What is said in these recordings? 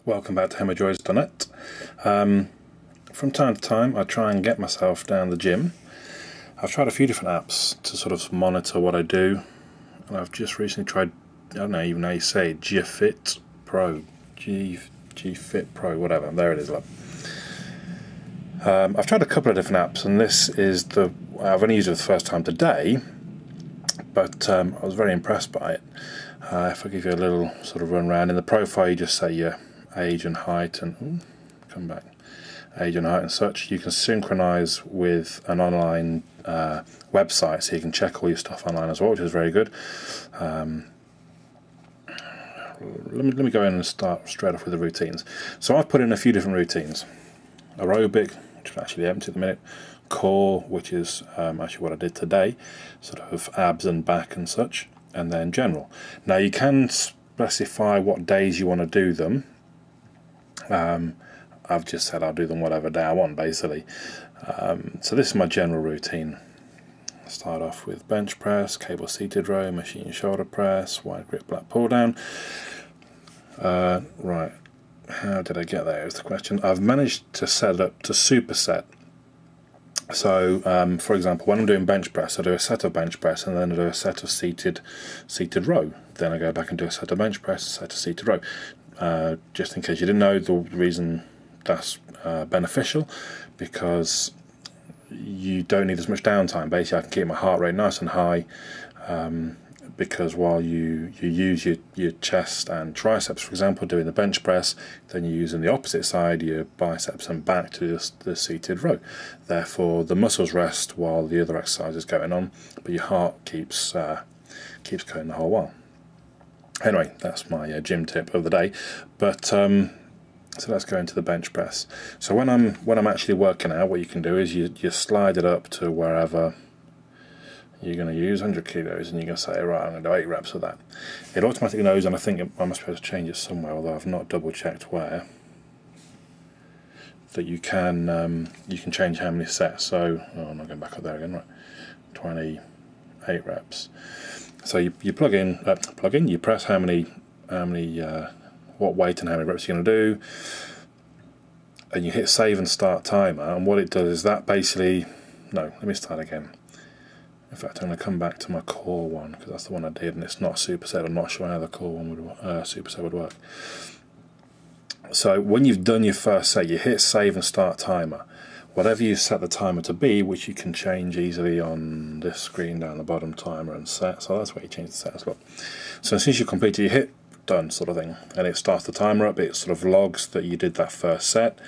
Welcome back to HemmerJoys.net. From time to time I try and get myself down the gym. I've tried a few different apps to sort of monitor what I do, and I've just recently tried, I don't know even how you say it, Jefit Pro, Jefit Pro, whatever, there it is, look. I've tried a couple of different apps, and this is I've only used it for the first time today, but I was very impressed by it. If I give you a little sort of run around, in the profile you just say your age and height and come back, age and height and such. You can synchronize with an online website, so you can check all your stuff online as well, which is very good. Let me go in and start straight off with the routines. So I've put in a few different routines: aerobic, which is actually empty at the minute; core, which is actually what I did today, sort of abs and back and such; and then general. Now you can specify what days you want to do them. I've just said I'll do them whatever day I want, basically. So this is my general routine. Start off with bench press, cable seated row, machine shoulder press, wide grip black pull down. Right, how did I get there is the question. I've managed to set it up to superset. So for example, when I'm doing bench press, I do a set of bench press and then I do a set of seated row. Then I go back and do a set of bench press, a set of seated row. Just in case you didn't know, the reason that's beneficial, because you don't need as much downtime. Basically, I can keep my heart rate nice and high, because while you use your chest and triceps, for example, doing the bench press, then you're using the opposite side, your biceps and back, to the seated row. Therefore, the muscles rest while the other exercise is going on, but your heart keeps going the whole while. Anyway, that's my gym tip of the day. But so let's go into the bench press. So when I'm actually working out, what you can do is you slide it up to wherever you're going to use 100 kilos, and you're going to say, right, I'm going to do 8 reps of that. It automatically knows, and I think I'm supposed to change it somewhere, although I've not double checked where, that you can change how many sets. So I'm not going back up there again. Right, 28 reps. So you plug in, you press what weight and how many reps you're going to do, and you hit save and start timer. And what it does is that basically, no, let me start again. In fact, I'm going to come back to my core one, because that's the one I did, and it's not superset. I'm not sure how the core one would superset would work. So when you've done your first set, you hit save and start timer. Whatever you set the timer to be, which you can change easily on this screen down the bottom, timer and set. So that's where you change the set as well. So as soon as you complete it, you hit done, sort of thing, and it starts the timer up. It sort of logs that you did that first set.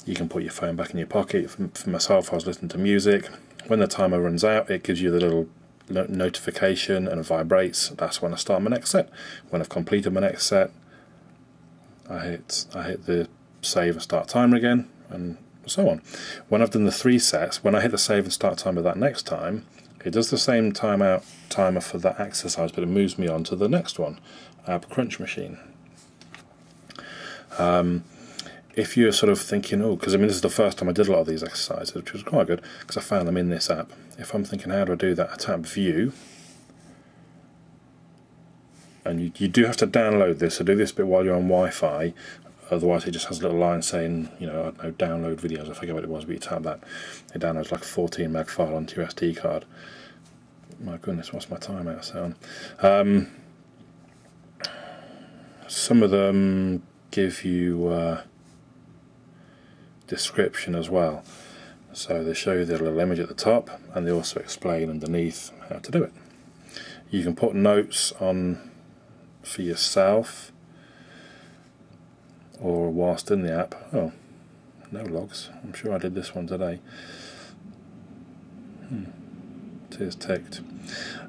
You can put your phone back in your pocket. For myself, I was listening to music. When the timer runs out, it gives you the little notification and it vibrates. That's when I start my next set. When I've completed my next set, I hit the save and start timer again, and so on. When I've done the 3 sets, when I hit the save and start timer that next time, it does the same timer for that exercise, but it moves me on to the next one, ab crunch machine. If you're sort of thinking, oh, because I mean this is the first time I did a lot of these exercises, which was quite good because I found them in this app. If I'm thinking, how do I do that? I tap view, and you do have to download this, so do this bit while you're on Wi-Fi. Otherwise it just has a little line saying, you know, I don't know, download videos. I forget what it was, but you tap that, it downloads like a 14 meg file onto your SD card. My goodness, what's my timeout sound? Some of them give you description as well. So they show you the little image at the top, and they also explain underneath how to do it. You can put notes on for yourself, or whilst in the app. Oh, no logs. I'm sure I did this one today. It is ticked.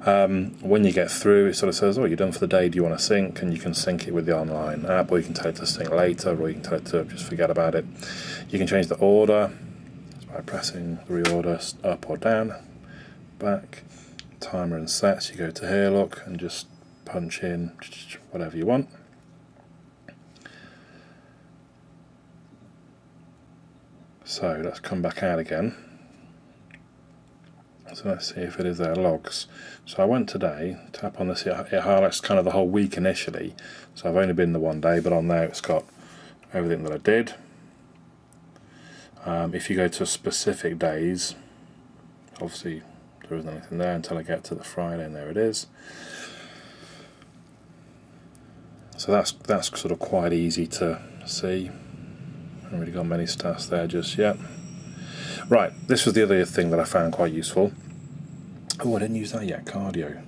When you get through, it sort of says, oh, you're done for the day, do you want to sync? And you can sync it with the online app, or you can tell it to sync later, or you can tell it to just forget about it. You can change the order by pressing the reorder up or down, back, timer and sets. You go to here, look, and just punch in whatever you want. So let's come back out again. So let's see if it is there, logs. So I went today, tap on this, it highlights kind of the whole week initially. So I've only been the one day, but on there it's got everything that I did. If you go to specific days, obviously there isn't anything there until I get to the Friday, and there it is. So that's sort of quite easy to see. I haven't really got many stats there just yet. Right, this was the other thing that I found quite useful. Oh, I didn't use that yet, cardio.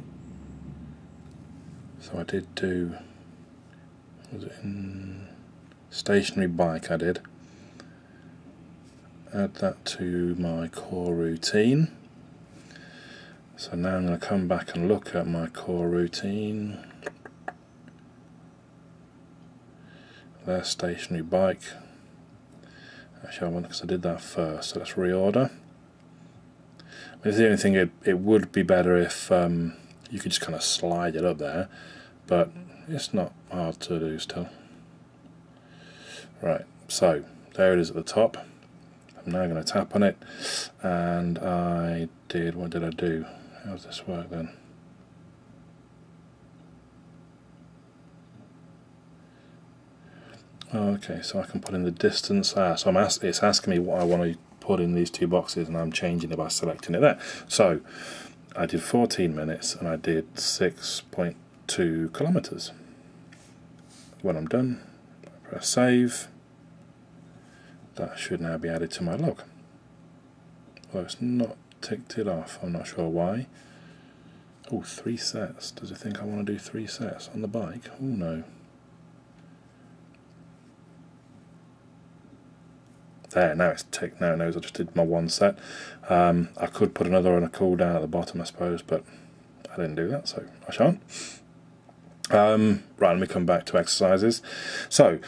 So I did do, was it in stationary bike I did. Add that to my core routine. So now I'm going to come back and look at my core routine. There's stationary bike. Actually, I want, because I did that first, so let's reorder. It's the only thing, it would be better if you could just kind of slide it up there, but it's not hard to do still. Right, so there it is at the top. I'm now going to tap on it, and I did, what did I do? How does this work then? Oh, okay, so I can put in the distance. So it's asking me what I want to put in these two boxes, and I'm changing it by selecting it there. So I did 14 minutes and I did 6.2 kilometers. When I'm done, I press save. That should now be added to my log. Well, it's not ticked it off, I'm not sure why. Oh, 3 sets. Does it think I want to do 3 sets on the bike? Oh no. There, now it's ticked. Now it knows I just did my 1 set. I could put another on a cooldown at the bottom, I suppose, but I didn't do that, so I shan't. Right, let me come back to exercises. So,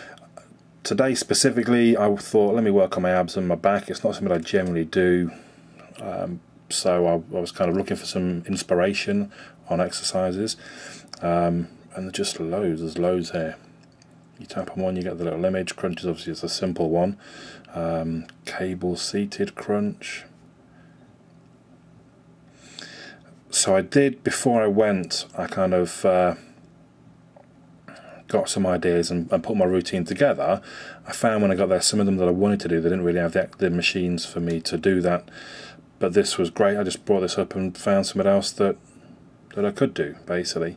today specifically, I thought, let me work on my abs and my back. It's not something I generally do, so I was kind of looking for some inspiration on exercises, and there's just loads. There's loads here. You tap on one, you get the little image. Crunches, obviously, is a simple one. Cable seated crunch. So I did, before I went, I kind of got some ideas and put my routine together. I found when I got there, some of them that I wanted to do, they didn't really have the machines for me to do that. But this was great. I just brought this up and found something else that I could do, basically.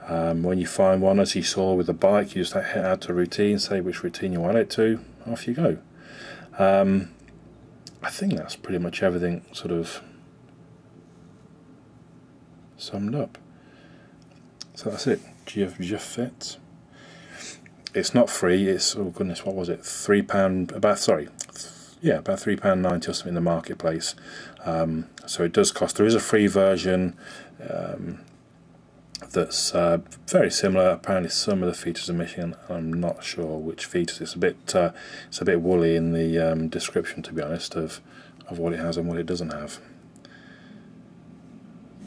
When you find one, as you saw with the bike, you just hit add to routine, say which routine you want it to, off you go. I think that's pretty much everything sort of summed up. So that's it. Jefit. It's not free. It's, oh goodness, what was it? £3 about £3.90 or something in the marketplace. So it does cost. There is a free version that's very similar. Apparently, some of the features are missing. I'm not sure which features. It's a bit woolly in the description, to be honest, of what it has and what it doesn't have.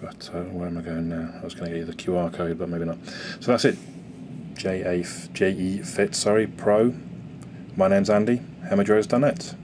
But where am I going now? I was going to get you the QR code, but maybe not. So that's it. Jefit, sorry, Pro. My name's Andy. Hemidros.net.